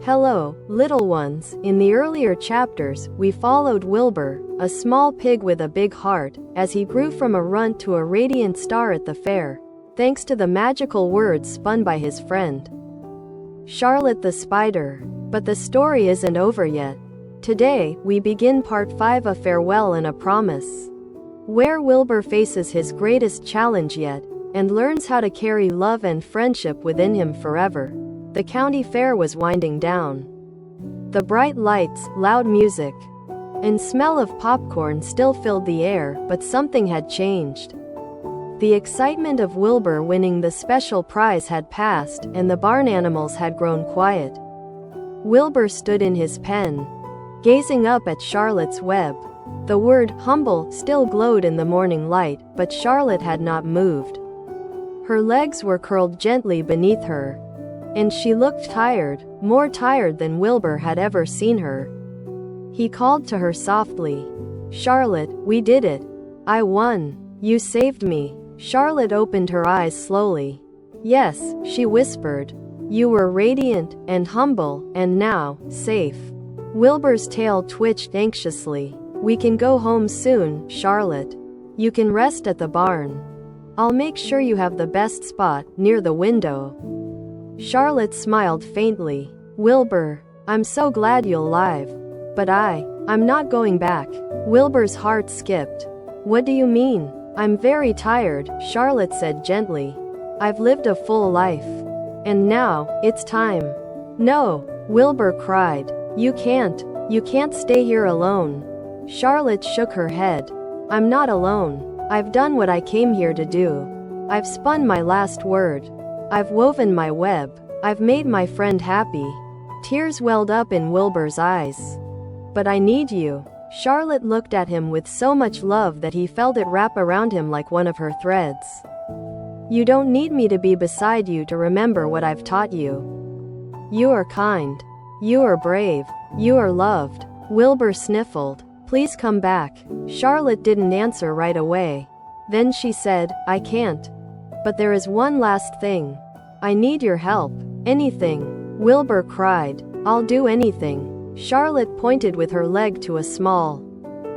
Hello, little ones. In the earlier chapters, we followed Wilbur, a small pig with a big heart, as he grew from a runt to a radiant star at the fair, thanks to the magical words spun by his friend, Charlotte the Spider. But the story isn't over yet. Today, we begin part 5 of Farewell and a Promise, where Wilbur faces his greatest challenge yet, and learns how to carry love and friendship within him forever. The county fair was winding down. The bright lights, loud music, and smell of popcorn still filled the air, but something had changed. The excitement of Wilbur winning the special prize had passed, and the barn animals had grown quiet. Wilbur stood in his pen, gazing up at Charlotte's web. The word humble still glowed in the morning light, but Charlotte had not moved. Her legs were curled gently beneath her, and she looked tired, more tired than Wilbur had ever seen her. He called to her softly, "Charlotte, we did it. I won. You saved me." Charlotte opened her eyes slowly. "Yes," she whispered. "You were radiant, and humble, and now, safe." Wilbur's tail twitched anxiously. "We can go home soon, Charlotte. You can rest at the barn. I'll make sure you have the best spot, near the window." Charlotte smiled faintly. "Wilbur, I'm so glad you're alive. But I'm not going back." Wilbur's heart skipped. "What do you mean?" "I'm very tired," Charlotte said gently. "I've lived a full life. And now, it's time." "No," Wilbur cried. You can't stay here alone." Charlotte shook her head. "I'm not alone. I've done what I came here to do. I've spun my last word. I've woven my web. I've made my friend happy." Tears welled up in Wilbur's eyes. "But I need you." Charlotte looked at him with so much love that he felt it wrap around him like one of her threads. "You don't need me to be beside you to remember what I've taught you. You are kind. You are brave. You are loved." Wilbur sniffled. "Please come back." Charlotte didn't answer right away. Then she said, "I can't. But there is one last thing. I need your help. Anything." Wilbur cried. "I'll do anything." Charlotte pointed with her leg to a small,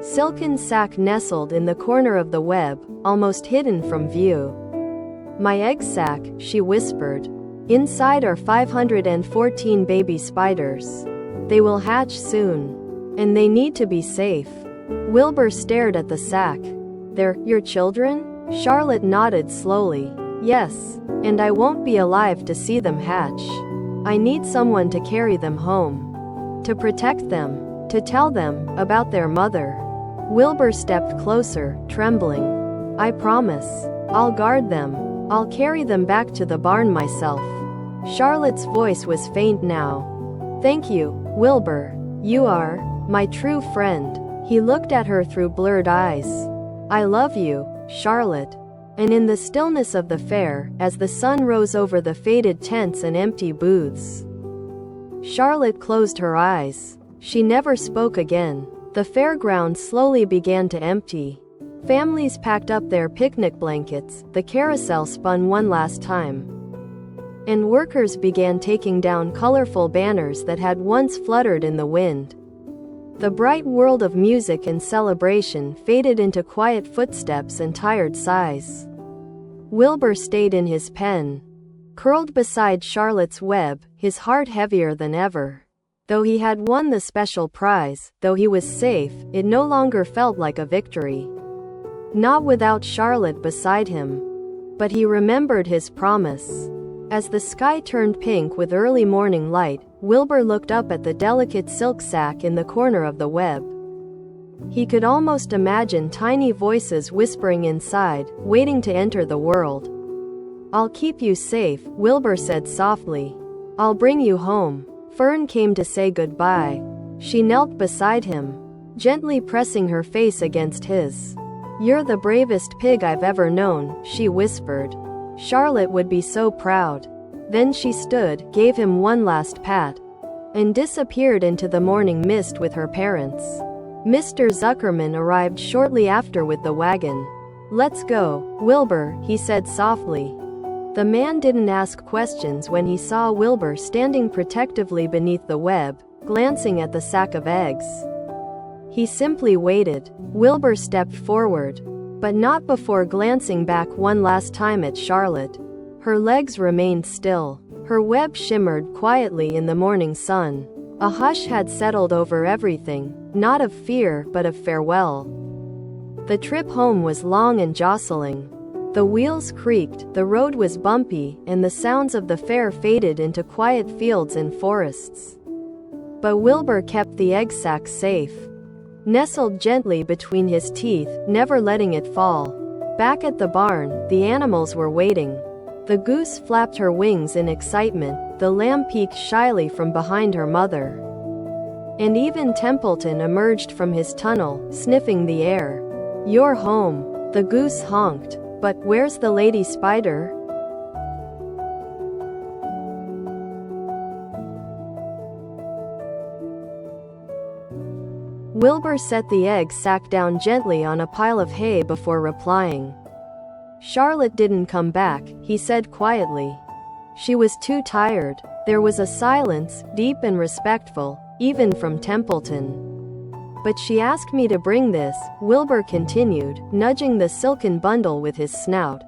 silken sack nestled in the corner of the web, almost hidden from view. "My egg sack," she whispered. "Inside are 514 baby spiders. They will hatch soon. And they need to be safe." Wilbur stared at the sack. "They're your children?" Charlotte nodded slowly. "Yes. And I won't be alive to see them hatch. I need someone to carry them home. To protect them. To tell them about their mother." Wilbur stepped closer, trembling. "I promise. I'll guard them. I'll carry them back to the barn myself." Charlotte's voice was faint now. "Thank you, Wilbur. You are my true friend." He looked at her through blurred eyes. "I love you, Charlotte." And in the stillness of the fair, as the sun rose over the faded tents and empty booths, Charlotte closed her eyes. She never spoke again. The fairground slowly began to empty. Families packed up their picnic blankets, the carousel spun one last time, and workers began taking down colorful banners that had once fluttered in the wind. The bright world of music and celebration faded into quiet footsteps and tired sighs. Wilbur stayed in his pen, curled beside Charlotte's web, his heart heavier than ever. Though he had won the special prize, though he was safe, it no longer felt like a victory. Not without Charlotte beside him. But he remembered his promise. As the sky turned pink with early morning light, Wilbur looked up at the delicate silk sack in the corner of the web. He could almost imagine tiny voices whispering inside, waiting to enter the world. "I'll keep you safe," Wilbur said softly. "I'll bring you home." Fern came to say goodbye. She knelt beside him, gently pressing her face against his. "You're the bravest pig I've ever known," she whispered. Charlotte would be so proud. Then she stood, gave him one last pat, and disappeared into the morning mist with her parents. Mr. Zuckerman arrived shortly after with the wagon. "Let's go, Wilbur," he said softly. The man didn't ask questions when he saw Wilbur standing protectively beneath the web, glancing at the sack of eggs. He simply waited. Wilbur stepped forward, but not before glancing back one last time at Charlotte. Her legs remained still. Her web shimmered quietly in the morning sun. A hush had settled over everything, not of fear but of farewell. The trip home was long and jostling. The wheels creaked, the road was bumpy, and the sounds of the fair faded into quiet fields and forests. But Wilbur kept the egg sack safe, nestled gently between his teeth, never letting it fall. Back at the barn, the animals were waiting. The goose flapped her wings in excitement, the lamb peeked shyly from behind her mother. And even Templeton emerged from his tunnel, sniffing the air. "You're home," the goose honked. "But where's the lady spider?" Wilbur set the egg sack down gently on a pile of hay before replying. "Charlotte didn't come back," he said quietly. "She was too tired." There was a silence, deep and respectful, even from Templeton. "But she asked me to bring this," Wilbur continued, nudging the silken bundle with his snout.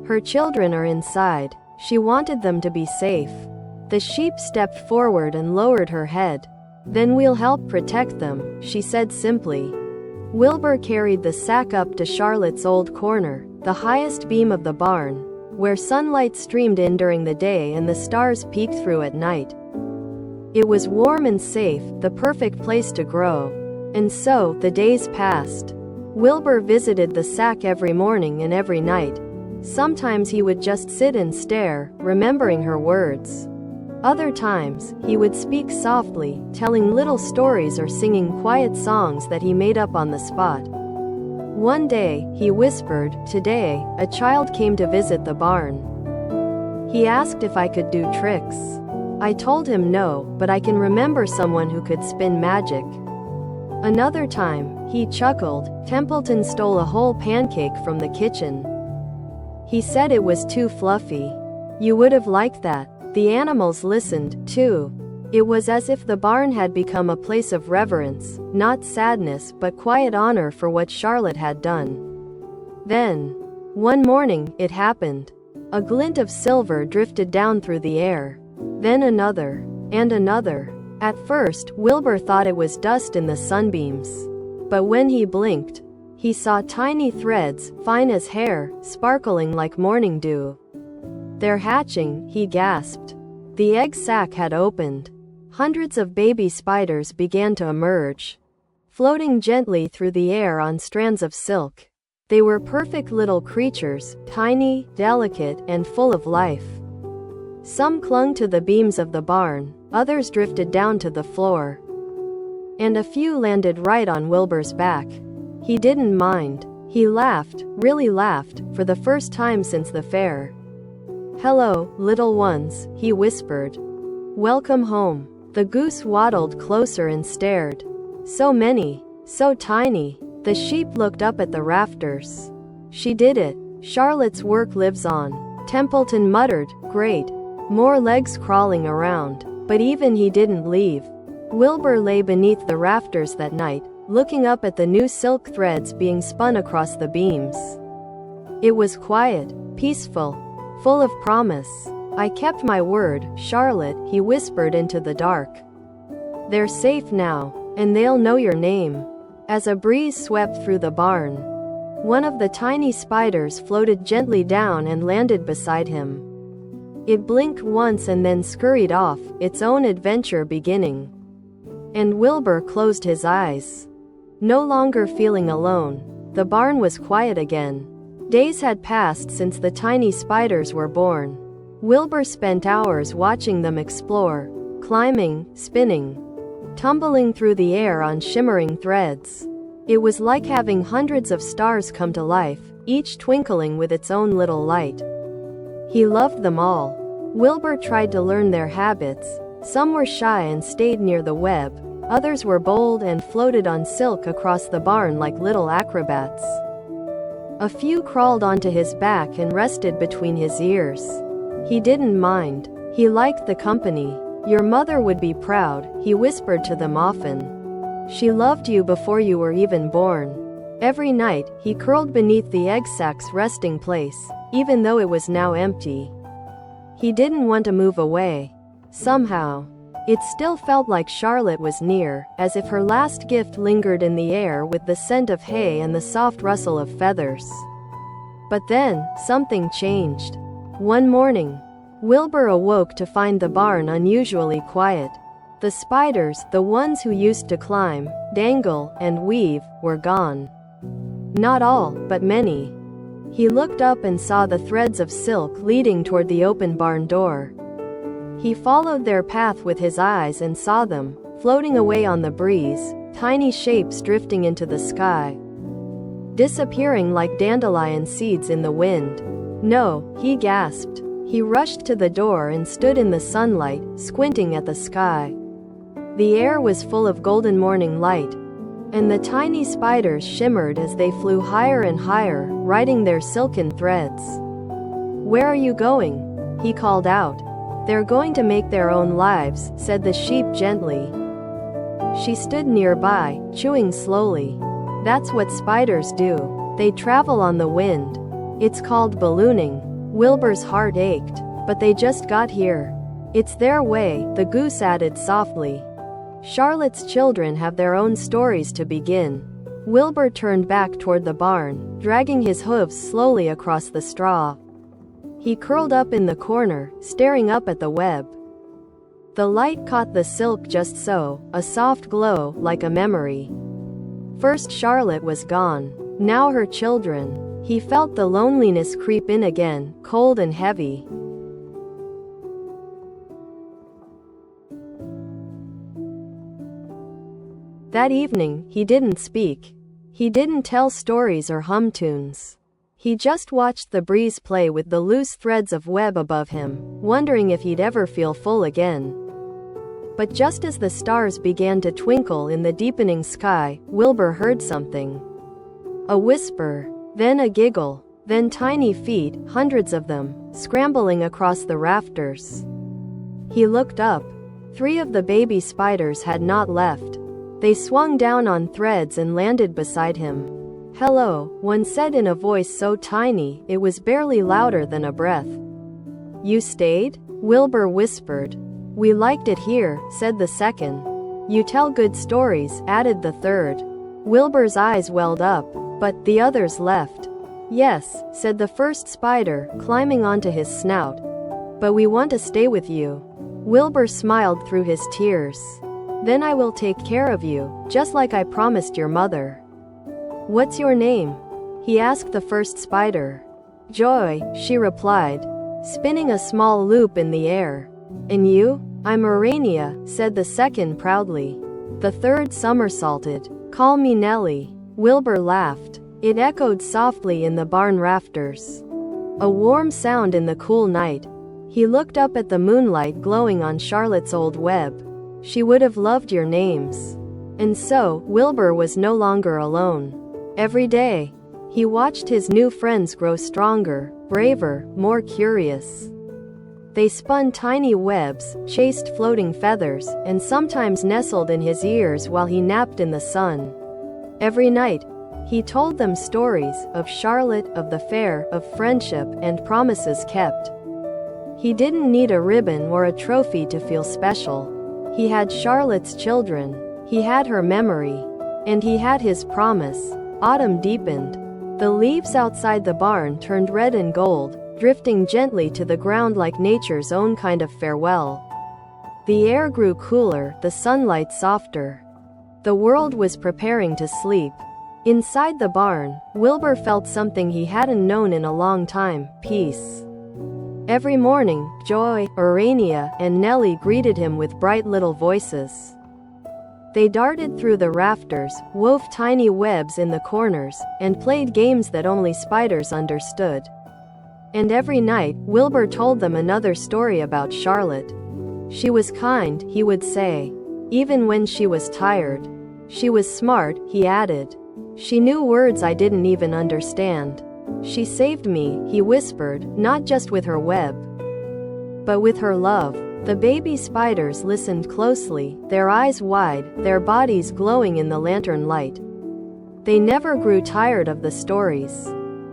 "Her children are inside. She wanted them to be safe." The sheep stepped forward and lowered her head. "Then we'll help protect them," she said simply. Wilbur carried the sack up to Charlotte's old corner, the highest beam of the barn, where sunlight streamed in during the day and the stars peeked through at night. It was warm and safe, the perfect place to grow. And so, the days passed. Wilbur visited the sack every morning and every night. Sometimes he would just sit and stare, remembering her words. Other times, he would speak softly, telling little stories or singing quiet songs that he made up on the spot. One day, he whispered, "Today, a child came to visit the barn. He asked if I could do tricks. I told him no, but I can remember someone who could spin magic." Another time, he chuckled, "Templeton stole a whole pancake from the kitchen. He said it was too fluffy. You would have liked that." The animals listened, too. It was as if the barn had become a place of reverence, not sadness but quiet honor for what Charlotte had done. Then, one morning, it happened. A glint of silver drifted down through the air. Then another, and another. At first, Wilbur thought it was dust in the sunbeams. But when he blinked, he saw tiny threads, fine as hair, sparkling like morning dew. "They're hatching," he gasped. The egg sack had opened. Hundreds of baby spiders began to emerge, floating gently through the air on strands of silk. They were perfect little creatures, tiny, delicate, and full of life. Some clung to the beams of the barn, others drifted down to the floor. And a few landed right on Wilbur's back. He didn't mind. He laughed, really laughed, for the first time since the fair. "Hello, little ones," he whispered. "Welcome home." The goose waddled closer and stared. So many, so tiny. The sheep looked up at the rafters. "She did it. Charlotte's work lives on." Templeton muttered, "Great. More legs crawling around." But even he didn't leave. Wilbur lay beneath the rafters that night, looking up at the new silk threads being spun across the beams. It was quiet, peaceful, full of promise. "I kept my word, Charlotte," he whispered into the dark. "They're safe now, and they'll know your name." As a breeze swept through the barn, one of the tiny spiders floated gently down and landed beside him. It blinked once and then scurried off, its own adventure beginning. And Wilbur closed his eyes, no longer feeling alone. The barn was quiet again. Days had passed since the tiny spiders were born. Wilbur spent hours watching them explore, climbing, spinning, tumbling through the air on shimmering threads. It was like having hundreds of stars come to life, each twinkling with its own little light. He loved them all. Wilbur tried to learn their habits. Some were shy and stayed near the web. Others were bold and floated on silk across the barn like little acrobats. A few crawled onto his back and rested between his ears. He didn't mind. He liked the company. Your mother would be proud, he whispered to them often. She loved you before you were even born. Every night, he curled beneath the egg sack's resting place, even though it was now empty. He didn't want to move away. Somehow, it still felt like Charlotte was near, as if her last gift lingered in the air with the scent of hay and the soft rustle of feathers. But then, something changed. One morning, Wilbur awoke to find the barn unusually quiet. The spiders, the ones who used to climb, dangle, and weave, were gone. Not all, but many. He looked up and saw the threads of silk leading toward the open barn door. He followed their path with his eyes and saw them, floating away on the breeze, tiny shapes drifting into the sky, disappearing like dandelion seeds in the wind. No, he gasped. He rushed to the door and stood in the sunlight, squinting at the sky. The air was full of golden morning light, and the tiny spiders shimmered as they flew higher and higher, riding their silken threads. "Where are you going?" he called out. "They're going to make their own lives," said the sheep gently. She stood nearby, chewing slowly. "That's what spiders do. They travel on the wind. It's called ballooning." Wilbur's heart ached. "But they just got here." "It's their way," the goose added softly. "Charlotte's children have their own stories to begin." Wilbur turned back toward the barn, dragging his hooves slowly across the straw. He curled up in the corner, staring up at the web. The light caught the silk just so, a soft glow, like a memory. First Charlotte was gone. Now her children. He felt the loneliness creep in again, cold and heavy. That evening, he didn't speak. He didn't tell stories or hum tunes. He just watched the breeze play with the loose threads of web above him, wondering if he'd ever feel full again. But just as the stars began to twinkle in the deepening sky, Wilbur heard something. A whisper, then a giggle, then tiny feet, hundreds of them, scrambling across the rafters. He looked up. 3 of the baby spiders had not left. They swung down on threads and landed beside him. "Hello," one said in a voice so tiny, it was barely louder than a breath. "You stayed?" Wilbur whispered. "We liked it here," said the second. "You tell good stories," added the third. Wilbur's eyes welled up. "But the others left." "Yes," said the first spider, climbing onto his snout. "But we want to stay with you." Wilbur smiled through his tears. "Then I will take care of you, just like I promised your mother." "What's your name?" he asked the first spider. "Joy," she replied, spinning a small loop in the air. "And you?" "I'm Urania," said the second proudly. The third somersaulted. "Call me Nellie." Wilbur laughed. It echoed softly in the barn rafters. A warm sound in the cool night. He looked up at the moonlight glowing on Charlotte's old web. She would have loved your names. And so, Wilbur was no longer alone. Every day, he watched his new friends grow stronger, braver, more curious. They spun tiny webs, chased floating feathers, and sometimes nestled in his ears while he napped in the sun. Every night, he told them stories of Charlotte, of the fair, of friendship, and promises kept. He didn't need a ribbon or a trophy to feel special. He had Charlotte's children. He had her memory. And he had his promise. Autumn deepened. The leaves outside the barn turned red and gold, drifting gently to the ground like nature's own kind of farewell. The air grew cooler, the sunlight softer. The world was preparing to sleep. Inside the barn, Wilbur felt something he hadn't known in a long time, peace. Every morning, Joy, Urania, and Nellie greeted him with bright little voices. They darted through the rafters, wove tiny webs in the corners, and played games that only spiders understood. And every night, Wilbur told them another story about Charlotte. She was kind, he would say. Even when she was tired. She was smart, he added. She knew words I didn't even understand. She saved me, he whispered, not just with her web, but with her love. The baby spiders listened closely, their eyes wide, their bodies glowing in the lantern light. They never grew tired of the stories.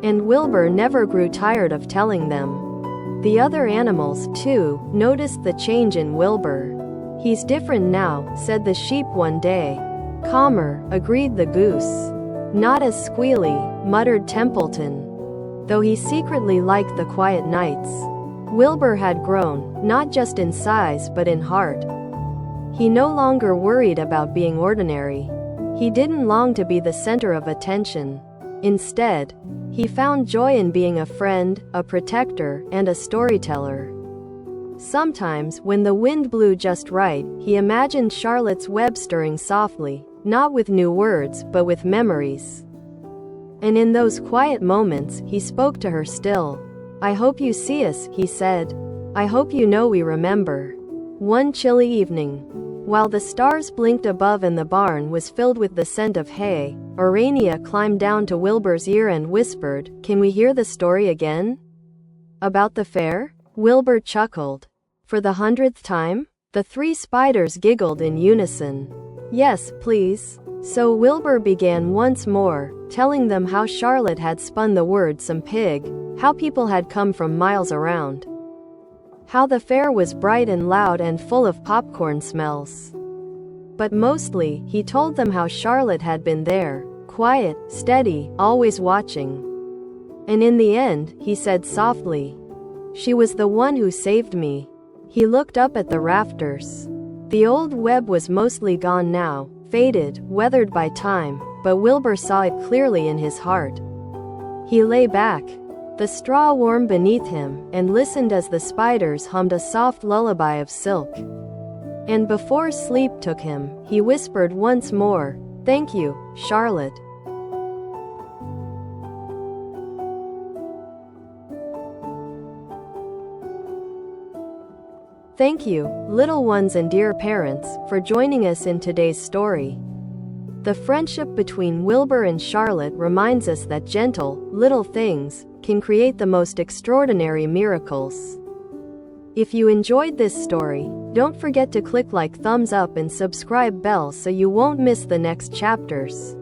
And Wilbur never grew tired of telling them. The other animals, too, noticed the change in Wilbur. He's different now, said the sheep one day. Calmer, agreed the goose. Not as squealy, muttered Templeton, though he secretly liked the quiet nights. Wilbur had grown, not just in size but in heart. He no longer worried about being ordinary. He didn't long to be the center of attention. Instead, he found joy in being a friend, a protector, and a storyteller. Sometimes, when the wind blew just right, he imagined Charlotte's web stirring softly, not with new words, but with memories. And in those quiet moments, he spoke to her still. I hope you see us, he said. I hope you know we remember. One chilly evening, while the stars blinked above and the barn was filled with the scent of hay, Urania climbed down to Wilbur's ear and whispered, "Can we hear the story again? About the fair?" Wilbur chuckled. For the 100th time? The three spiders giggled in unison. Yes, please. So Wilbur began once more, telling them how Charlotte had spun the word "some pig," how people had come from miles around, how the fair was bright and loud and full of popcorn smells. But mostly, he told them how Charlotte had been there, quiet, steady, always watching. And in the end, he said softly, "She was the one who saved me." He looked up at the rafters. The old web was mostly gone now, faded, weathered by time, but Wilbur saw it clearly in his heart. He lay back, the straw warm beneath him, and listened as the spiders hummed a soft lullaby of silk. And before sleep took him, he whispered once more, "Thank you, Charlotte." Thank you, little ones and dear parents, for joining us in today's story. The friendship between Wilbur and Charlotte reminds us that gentle, little things can create the most extraordinary miracles. If you enjoyed this story, don't forget to click like, thumbs up and subscribe bell so you won't miss the next chapters.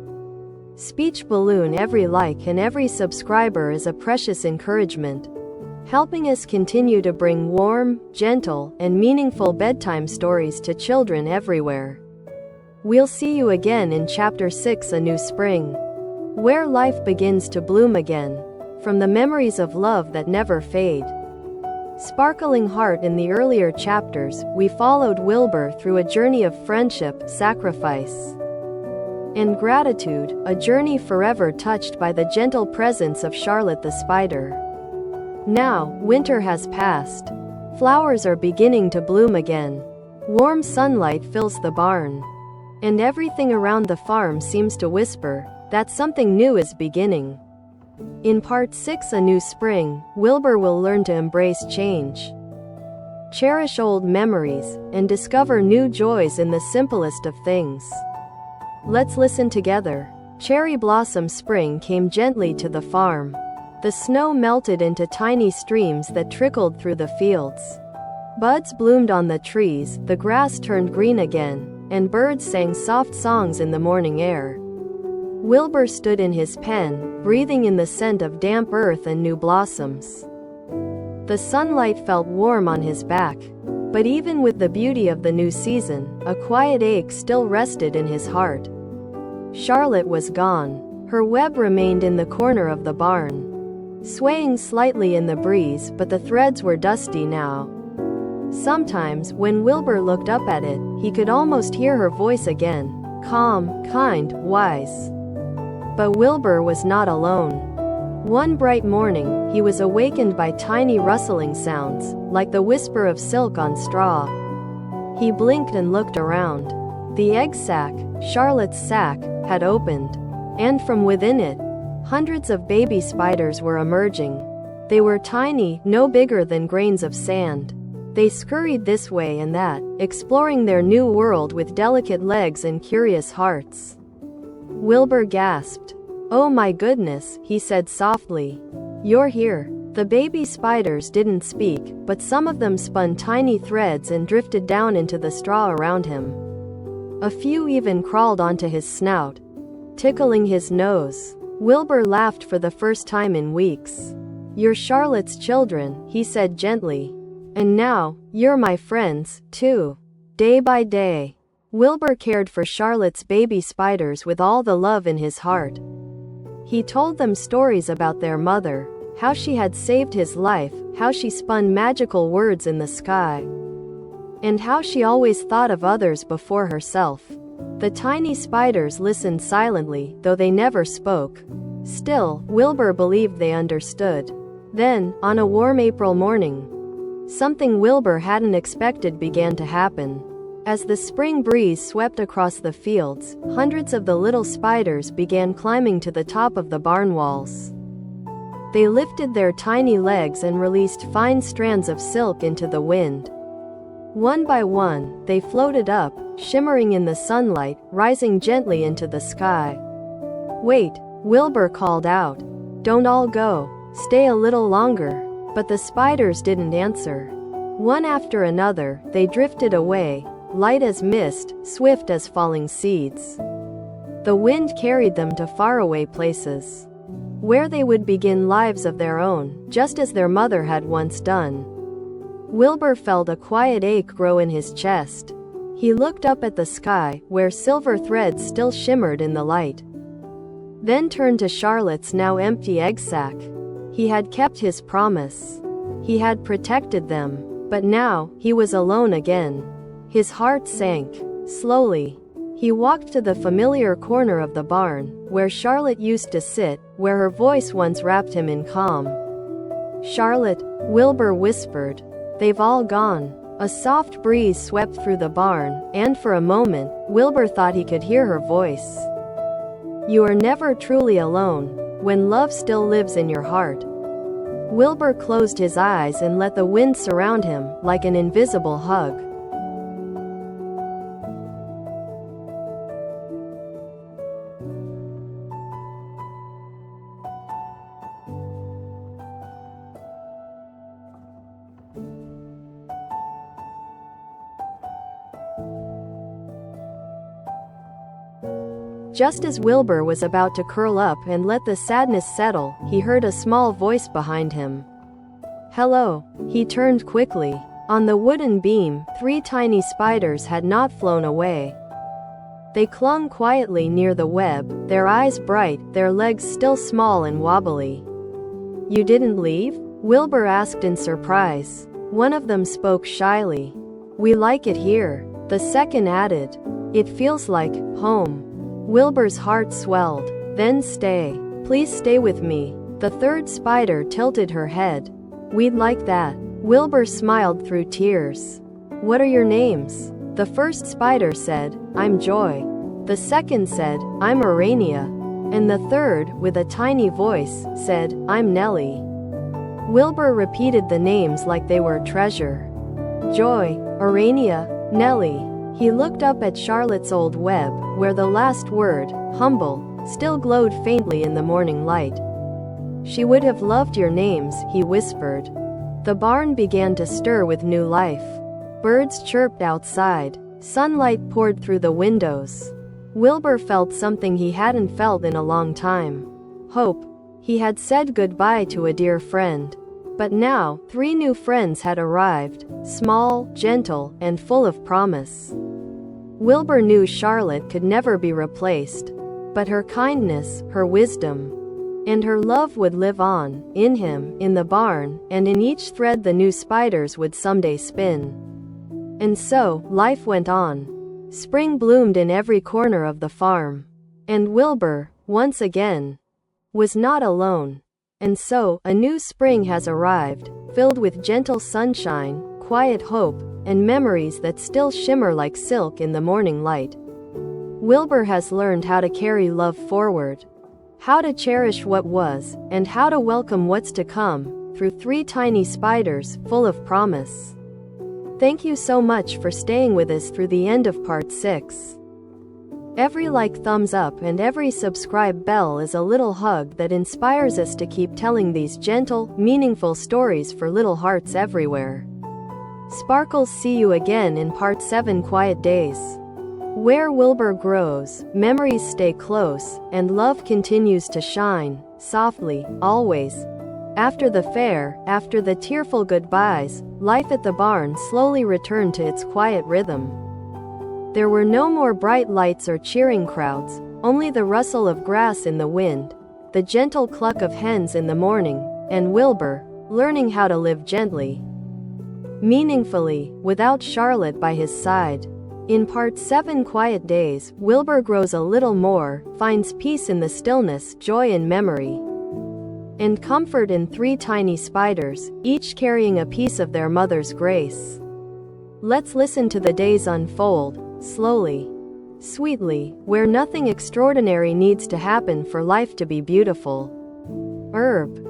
Speech balloon. Every like and every subscriber is a precious encouragement, helping us continue to bring warm, gentle, and meaningful bedtime stories to children everywhere. We'll see you again in Chapter 6, A New Spring, where life begins to bloom again, from the memories of love that never fade. Sparkling heart. In the earlier chapters, we followed Wilbur through a journey of friendship, sacrifice, and gratitude, a journey forever touched by the gentle presence of Charlotte the spider. Now, winter has passed. Flowers are beginning to bloom again. Warm sunlight fills the barn, and everything around the farm seems to whisper that something new is beginning. In Part 6, A New Spring, Wilbur will learn to embrace change, cherish old memories, and discover new joys in the simplest of things. Let's listen together. Cherry blossom. Spring came gently to the farm. The snow melted into tiny streams that trickled through the fields. Buds bloomed on the trees, the grass turned green again, and birds sang soft songs in the morning air. Wilbur stood in his pen, breathing in the scent of damp earth and new blossoms. The sunlight felt warm on his back, but even with the beauty of the new season, a quiet ache still rested in his heart. Charlotte was gone. Her web remained in the corner of the barn, swaying slightly in the breeze, but the threads were dusty now. Sometimes, when Wilbur looked up at it, he could almost hear her voice again, calm, kind, wise. But Wilbur was not alone. One bright morning, he was awakened by tiny rustling sounds, like the whisper of silk on straw. He blinked and looked around. The egg sack, Charlotte's sack, had opened, and from within it, hundreds of baby spiders were emerging. They were tiny, no bigger than grains of sand. They scurried this way and that, exploring their new world with delicate legs and curious hearts. Wilbur gasped. "Oh my goodness," he said softly. "You're here." The baby spiders didn't speak, but some of them spun tiny threads and drifted down into the straw around him. A few even crawled onto his snout, tickling his nose. Wilbur laughed for the first time in weeks. "You're Charlotte's children," he said gently. "And now, you're my friends, too." Day by day, Wilbur cared for Charlotte's baby spiders with all the love in his heart. He told them stories about their mother, how she had saved his life, how she spun magical words in the sky, and how she always thought of others before herself. The tiny spiders listened silently, though they never spoke. Still, Wilbur believed they understood. Then, on a warm April morning, something Wilbur hadn't expected began to happen. As the spring breeze swept across the fields, hundreds of the little spiders began climbing to the top of the barn walls. They lifted their tiny legs and released fine strands of silk into the wind. One by one, they floated up, shimmering in the sunlight, rising gently into the sky. "Wait," Wilbur called out. "Don't all go. Stay a little longer." But the spiders didn't answer. One after another, they drifted away, light as mist, swift as falling seeds. The wind carried them to faraway places, where they would begin lives of their own, just as their mother had once done. Wilbur felt a quiet ache grow in his chest. He looked up at the sky, where silver threads still shimmered in the light. Then turned to Charlotte's now empty egg sack. He had kept his promise. He had protected them. But now, he was alone again. His heart sank. Slowly, he walked to the familiar corner of the barn, where Charlotte used to sit, where her voice once wrapped him in calm. "Charlotte," Wilbur whispered. "They've all gone." A soft breeze swept through the barn, and for a moment, Wilbur thought he could hear her voice. "You are never truly alone, when love still lives in your heart." Wilbur closed his eyes and let the wind surround him, like an invisible hug. Just as Wilbur was about to curl up and let the sadness settle, he heard a small voice behind him. "Hello." He turned quickly. On the wooden beam, 3 tiny spiders had not flown away. They clung quietly near the web, their eyes bright, their legs still small and wobbly. "You didn't leave?" Wilbur asked in surprise. One of them spoke shyly. "We like it here." The second added, "It feels like home." Wilbur's heart swelled. "Then stay. Please stay with me." The third spider tilted her head. "We'd like that." Wilbur smiled through tears. "What are your names?" The first spider said, "I'm Joy." The second said, "I'm Urania." And the third, with a tiny voice, said, "I'm Nellie." Wilbur repeated the names like they were treasure. Joy, Urania, Nellie. He looked up at Charlotte's old web, where the last word, humble, still glowed faintly in the morning light. "She would have loved your names," he whispered. The barn began to stir with new life. Birds chirped outside. Sunlight poured through the windows. Wilbur felt something he hadn't felt in a long time. Hope. He had said goodbye to a dear friend. But now, 3 new friends had arrived, small, gentle, and full of promise. Wilbur knew Charlotte could never be replaced. But her kindness, her wisdom, and her love would live on, in him, in the barn, and in each thread the new spiders would someday spin. And so, life went on. Spring bloomed in every corner of the farm. And Wilbur, once again, was not alone. And so, a new spring has arrived, filled with gentle sunshine, quiet hope, and memories that still shimmer like silk in the morning light. Wilbur has learned how to carry love forward, how to cherish what was, and how to welcome what's to come, through 3 tiny spiders, full of promise. Thank you so much for staying with us through the end of part 6. Every like, thumbs up, and every subscribe bell is a little hug that inspires us to keep telling these gentle, meaningful stories for little hearts everywhere. Sparkles, see you again in part 7, Quiet Days. Where Wilbur grows, memories stay close, and love continues to shine, softly, always. After the fair, after the tearful goodbyes, life at the barn slowly returned to its quiet rhythm. There were no more bright lights or cheering crowds, only the rustle of grass in the wind, the gentle cluck of hens in the morning, and Wilbur, learning how to live gently, meaningfully, without Charlotte by his side. In part 7, Quiet Days, Wilbur grows a little more, finds peace in the stillness, joy in memory, and comfort in 3 tiny spiders, each carrying a piece of their mother's grace. Let's listen to the days unfold, slowly, sweetly, where nothing extraordinary needs to happen for life to be beautiful. Herb.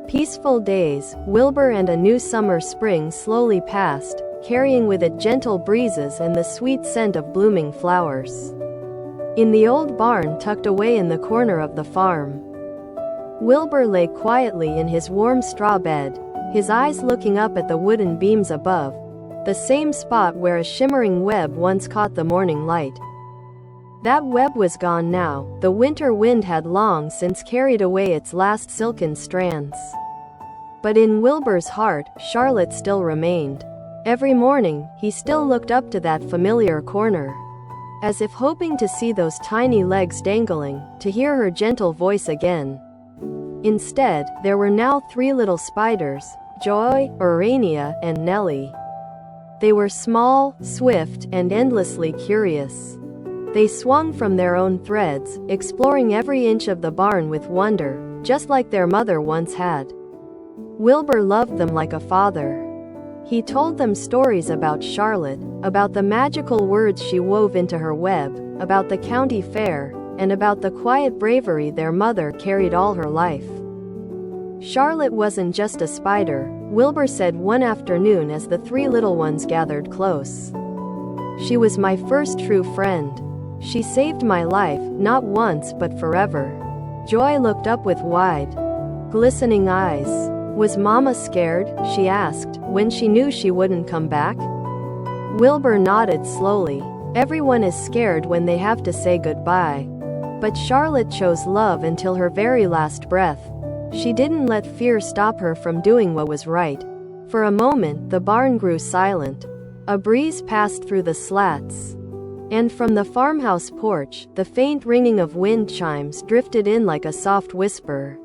Peaceful days, Wilbur and a new summer spring slowly passed, carrying with it gentle breezes and the sweet scent of blooming flowers. In the old barn tucked away in the corner of the farm, Wilbur lay quietly in his warm straw bed, his eyes looking up at the wooden beams above, the same spot where a shimmering web once caught the morning light. That web was gone now, the winter wind had long since carried away its last silken strands. But in Wilbur's heart, Charlotte still remained. Every morning, he still looked up to that familiar corner, as if hoping to see those tiny legs dangling, to hear her gentle voice again. Instead, there were now 3 little spiders, Joy, Urania, and Nellie. They were small, swift, and endlessly curious. They swung from their own threads, exploring every inch of the barn with wonder, just like their mother once had. Wilbur loved them like a father. He told them stories about Charlotte, about the magical words she wove into her web, about the county fair, and about the quiet bravery their mother carried all her life. Charlotte wasn't just a spider, Wilbur said one afternoon as the 3 little ones gathered close. She was my first true friend. She saved my life, not once but forever. Joy looked up with wide, glistening eyes. Was Mama scared, she asked, when she knew she wouldn't come back? Wilbur nodded slowly. Everyone is scared when they have to say goodbye. But Charlotte chose love until her very last breath. She didn't let fear stop her from doing what was right. For a moment, the barn grew silent. A breeze passed through the slats, and from the farmhouse porch, the faint ringing of wind chimes drifted in like a soft whisper.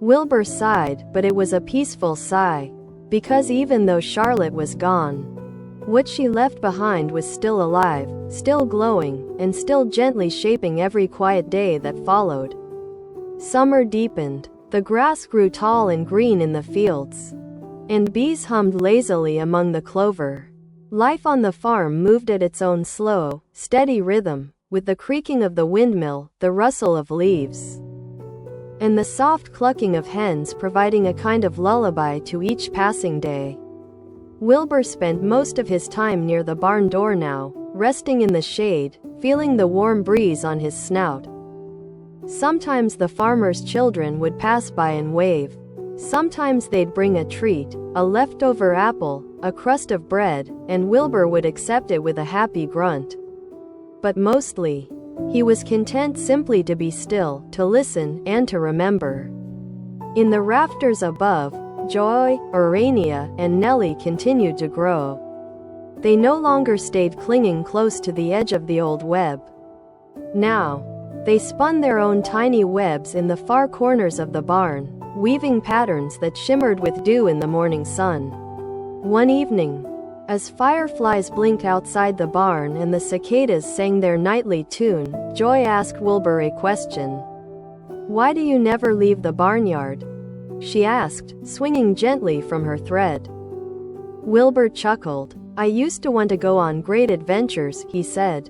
Wilbur sighed, but it was a peaceful sigh, because even though Charlotte was gone, what she left behind was still alive, still glowing, and still gently shaping every quiet day that followed. Summer deepened. The grass grew tall and green in the fields, and bees hummed lazily among the clover. Life on the farm moved at its own slow, steady rhythm, with the creaking of the windmill, the rustle of leaves, and the soft clucking of hens providing a kind of lullaby to each passing day. Wilbur spent most of his time near the barn door now, resting in the shade, feeling the warm breeze on his snout. Sometimes the farmer's children would pass by and wave. Sometimes they'd bring a treat, a leftover apple, a crust of bread, and Wilbur would accept it with a happy grunt. But mostly, he was content simply to be still, to listen, and to remember. In the rafters above, Joy, Urania, and Nellie continued to grow. They no longer stayed clinging close to the edge of the old web. Now, they spun their own tiny webs in the far corners of the barn, weaving patterns that shimmered with dew in the morning sun. One evening, as fireflies blinked outside the barn and the cicadas sang their nightly tune, Joy asked Wilbur a question. "Why do you never leave the barnyard?" she asked, swinging gently from her thread. Wilbur chuckled. "I used to want to go on great adventures," he said.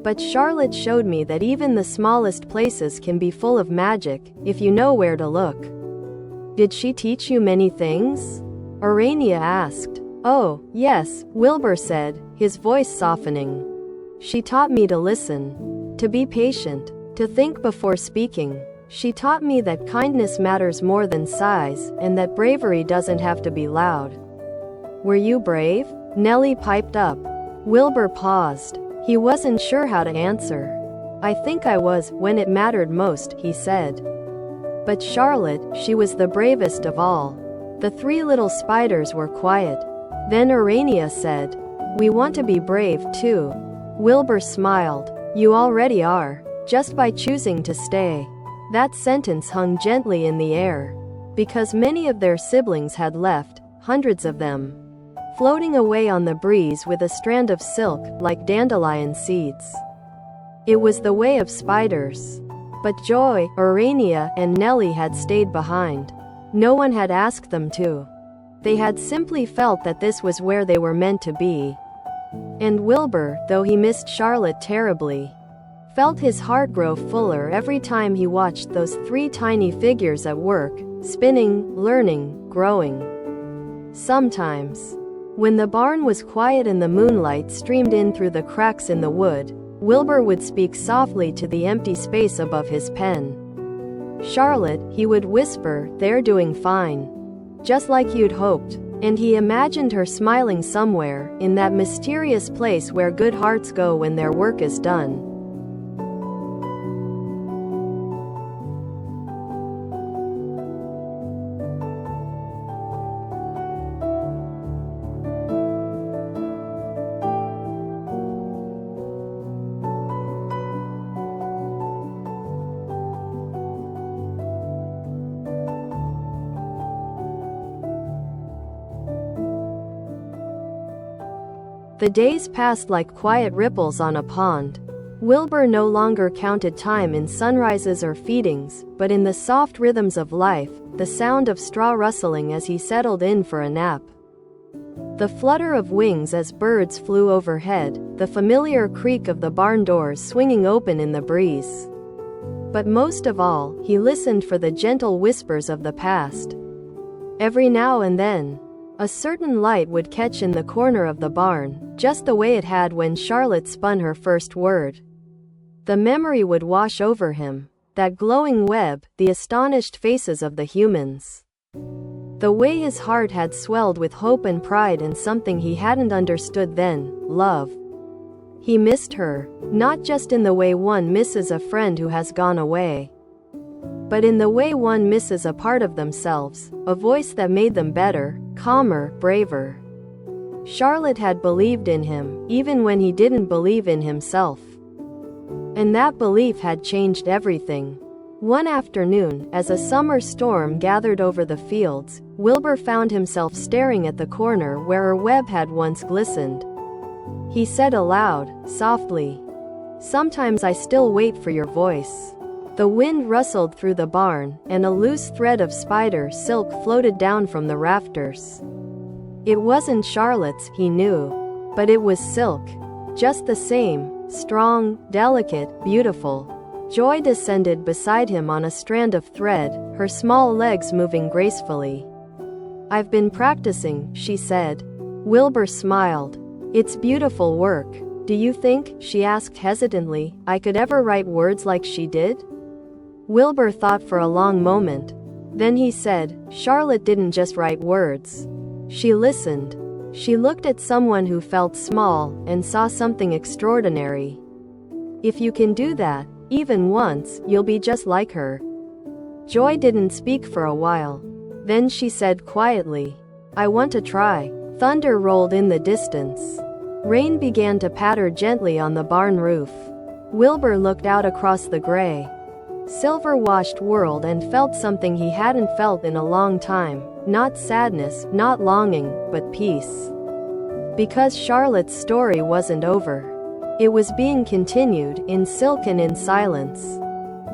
"But Charlotte showed me that even the smallest places can be full of magic, if you know where to look." Did she teach you many things? Urania asked. Oh, yes, Wilbur said, his voice softening. She taught me to listen, to be patient, to think before speaking. She taught me that kindness matters more than size, and that bravery doesn't have to be loud. Were you brave? Nellie piped up. Wilbur paused. He wasn't sure how to answer. I think I was, when it mattered most, he said. But Charlotte, she was the bravest of all. The three little spiders were quiet. Then Urania said, we want to be brave, too. Wilbur smiled. You already are, just by choosing to stay. That sentence hung gently in the air. Because many of their siblings had left, hundreds of them, floating away on the breeze with a strand of silk, like dandelion seeds. It was the way of spiders. But Joy, Urania, and Nellie had stayed behind. No one had asked them to. They had simply felt that this was where they were meant to be. And Wilbur, though he missed Charlotte terribly, felt his heart grow fuller every time he watched those three tiny figures at work, spinning, learning, growing. Sometimes, when the barn was quiet and the moonlight streamed in through the cracks in the wood, Wilbur would speak softly to the empty space above his pen. Charlotte, he would whisper, they're doing fine. Just like you'd hoped. And he imagined her smiling somewhere, in that mysterious place where good hearts go when their work is done. The days passed like quiet ripples on a pond. Wilbur no longer counted time in sunrises or feedings, but in the soft rhythms of life, the sound of straw rustling as he settled in for a nap. The flutter of wings as birds flew overhead, the familiar creak of the barn doors swinging open in the breeze. But most of all, he listened for the gentle whispers of the past. Every now and then, a certain light would catch in the corner of the barn, just the way it had when Charlotte spun her first word. The memory would wash over him, that glowing web, the astonished faces of the humans. The way his heart had swelled with hope and pride in something he hadn't understood then, love. He missed her, not just in the way one misses a friend who has gone away, but in the way one misses a part of themselves, a voice that made them better, calmer, braver. Charlotte had believed in him, even when he didn't believe in himself. And that belief had changed everything. One afternoon, as a summer storm gathered over the fields, Wilbur found himself staring at the corner where her web had once glistened. He said aloud, softly, "Sometimes I still wait for your voice." The wind rustled through the barn, and a loose thread of spider silk floated down from the rafters. It wasn't Charlotte's, he knew, but it was silk. Just the same, strong, delicate, beautiful. Joy descended beside him on a strand of thread, her small legs moving gracefully. "I've been practicing," she said. Wilbur smiled. "It's beautiful work. Do you think," she asked hesitantly, "I could ever write words like she did?" Wilbur thought for a long moment. Then he said, "Charlotte didn't just write words. She listened. She looked at someone who felt small, and saw something extraordinary. If you can do that, even once, you'll be just like her." Joy didn't speak for a while. Then she said quietly, "I want to try." Thunder rolled in the distance. Rain began to patter gently on the barn roof. Wilbur looked out across the gray, silver-washed world and felt something he hadn't felt in a long time. Not sadness, not longing, but peace. Because Charlotte's story wasn't over. It was being continued, in silk and in silence,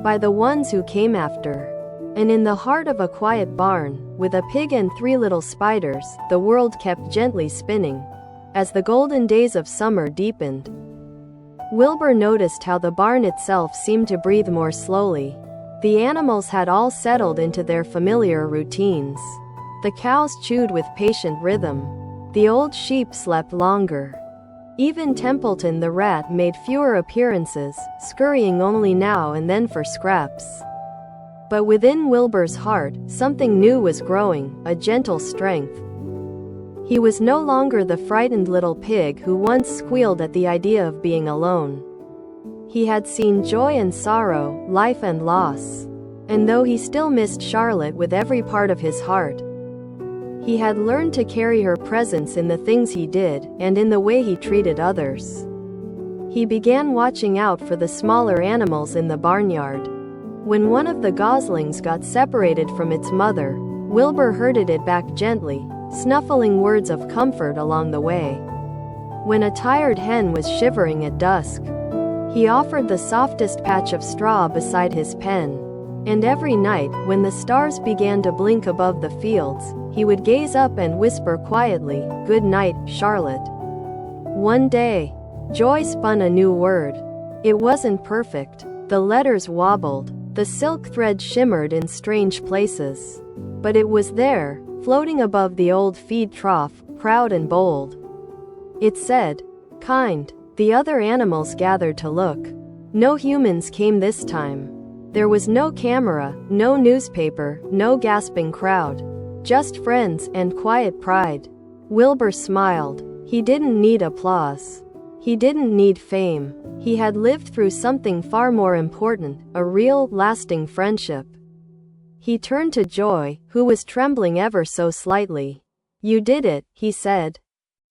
by the ones who came after. And in the heart of a quiet barn, with a pig and three little spiders, the world kept gently spinning, as the golden days of summer deepened. Wilbur noticed how the barn itself seemed to breathe more slowly. The animals had all settled into their familiar routines. The cows chewed with patient rhythm. The old sheep slept longer. Even Templeton the rat made fewer appearances, scurrying only now and then for scraps. But within Wilbur's heart, something new was growing, a gentle strength. He was no longer the frightened little pig who once squealed at the idea of being alone. He had seen joy and sorrow, life and loss. And though he still missed Charlotte with every part of his heart, he had learned to carry her presence in the things he did, and in the way he treated others. He began watching out for the smaller animals in the barnyard. When one of the goslings got separated from its mother, Wilbur herded it back gently, snuffling words of comfort along the way. When a tired hen was shivering at dusk, he offered the softest patch of straw beside his pen. And every night, when the stars began to blink above the fields, he would gaze up and whisper quietly, "Good night, Charlotte." One day, Joy spun a new word. It wasn't perfect. The letters wobbled. The silk thread shimmered in strange places. But it was there, floating above the old feed trough, proud and bold. It said, "Kind." The other animals gathered to look. No humans came this time. There was no camera, no newspaper, no gasping crowd. Just friends and quiet pride. Wilbur smiled. He didn't need applause. He didn't need fame. He had lived through something far more important, a real, lasting friendship. He turned to Joy, who was trembling ever so slightly. "You did it," he said.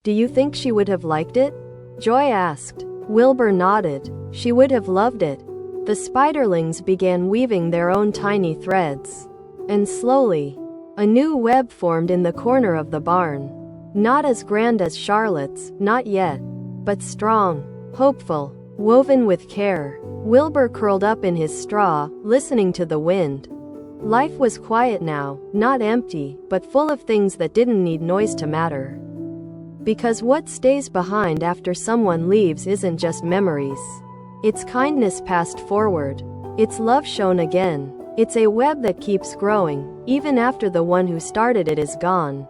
"Do you think she would have liked it?" Joy asked. Wilbur nodded. She would have loved it. The spiderlings began weaving their own tiny threads. And slowly, a new web formed in the corner of the barn. Not as grand as Charlotte's, not yet. But strong, hopeful, woven with care. Wilbur curled up in his straw, listening to the wind. Life was quiet now, not empty, but full of things that didn't need noise to matter. Because what stays behind after someone leaves isn't just memories. It's kindness passed forward. It's love shown again. It's a web that keeps growing, even after the one who started it is gone.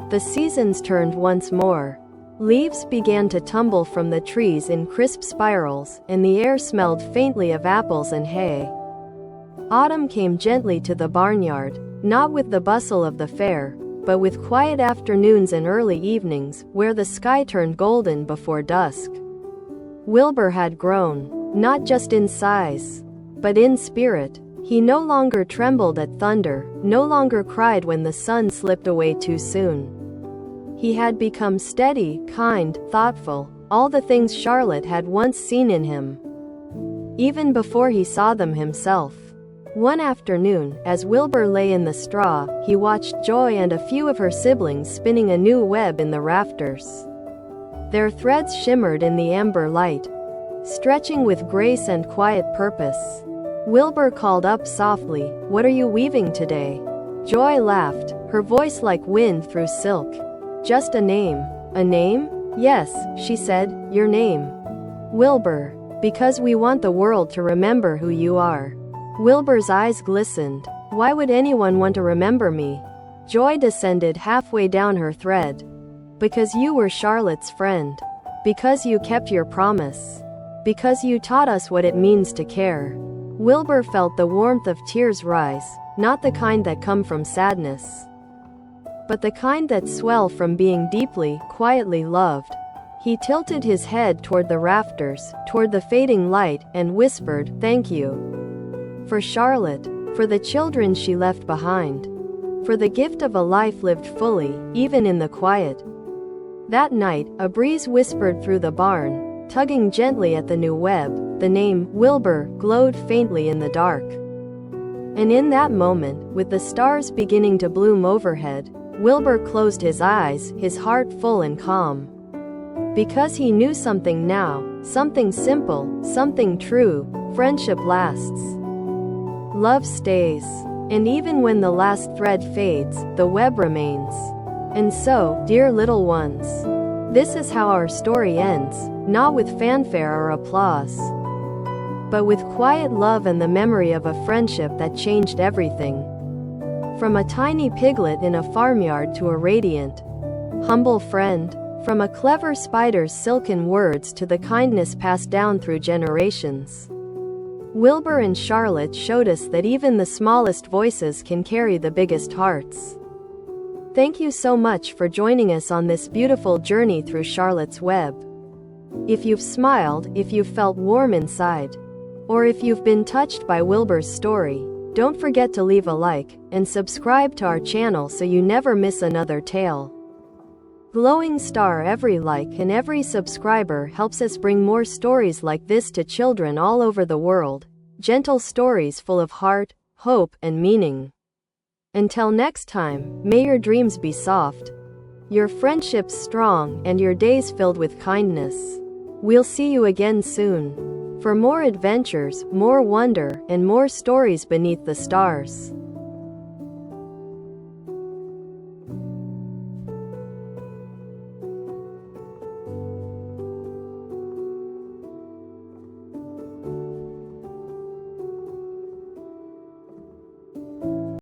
The seasons turned once more. Leaves began to tumble from the trees in crisp spirals, and the air smelled faintly of apples and hay. Autumn came gently to the barnyard, not with the bustle of the fair, but with quiet afternoons and early evenings, where the sky turned golden before dusk. Wilbur had grown, not just in size, but in spirit. He no longer trembled at thunder, no longer cried when the sun slipped away too soon. He had become steady, kind, thoughtful, all the things Charlotte had once seen in him, even before he saw them himself. One afternoon, as Wilbur lay in the straw, he watched Joy and a few of her siblings spinning a new web in the rafters. Their threads shimmered in the amber light, stretching with grace and quiet purpose. Wilbur called up softly, "What are you weaving today?" Joy laughed, her voice like wind through silk. "Just a name." "A name?" "Yes," she said, "your name. Wilbur. Because we want the world to remember who you are." Wilbur's eyes glistened. "Why would anyone want to remember me?" Joy descended halfway down her thread. "Because you were Charlotte's friend. Because you kept your promise. Because you taught us what it means to care." Wilbur felt the warmth of tears rise, not the kind that come from sadness, but the kind that swell from being deeply, quietly loved. He tilted his head toward the rafters, toward the fading light, and whispered, "Thank you. For Charlotte. For the children she left behind. For the gift of a life lived fully, even in the quiet." That night, a breeze whispered through the barn, tugging gently at the new web. The name, Wilbur, glowed faintly in the dark. And in that moment, with the stars beginning to bloom overhead, Wilbur closed his eyes, his heart full and calm. Because he knew something now, something simple, something true: friendship lasts. Love stays. And even when the last thread fades, the web remains. And so, dear little ones, this is how our story ends, not with fanfare or applause, but with quiet love and the memory of a friendship that changed everything. From a tiny piglet in a farmyard to a radiant, humble friend, from a clever spider's silken words to the kindness passed down through generations. Wilbur and Charlotte showed us that even the smallest voices can carry the biggest hearts. Thank you so much for joining us on this beautiful journey through Charlotte's Web. If you've smiled, if you've felt warm inside, or if you've been touched by Wilbur's story, don't forget to leave a like and subscribe to our channel so you never miss another tale. Glowing star, every like and every subscriber helps us bring more stories like this to children all over the world. Gentle stories full of heart, hope, and meaning. Until next time, may your dreams be soft, your friendships strong, and your days filled with kindness. We'll see you again soon for more adventures, more wonder, and more stories beneath the stars.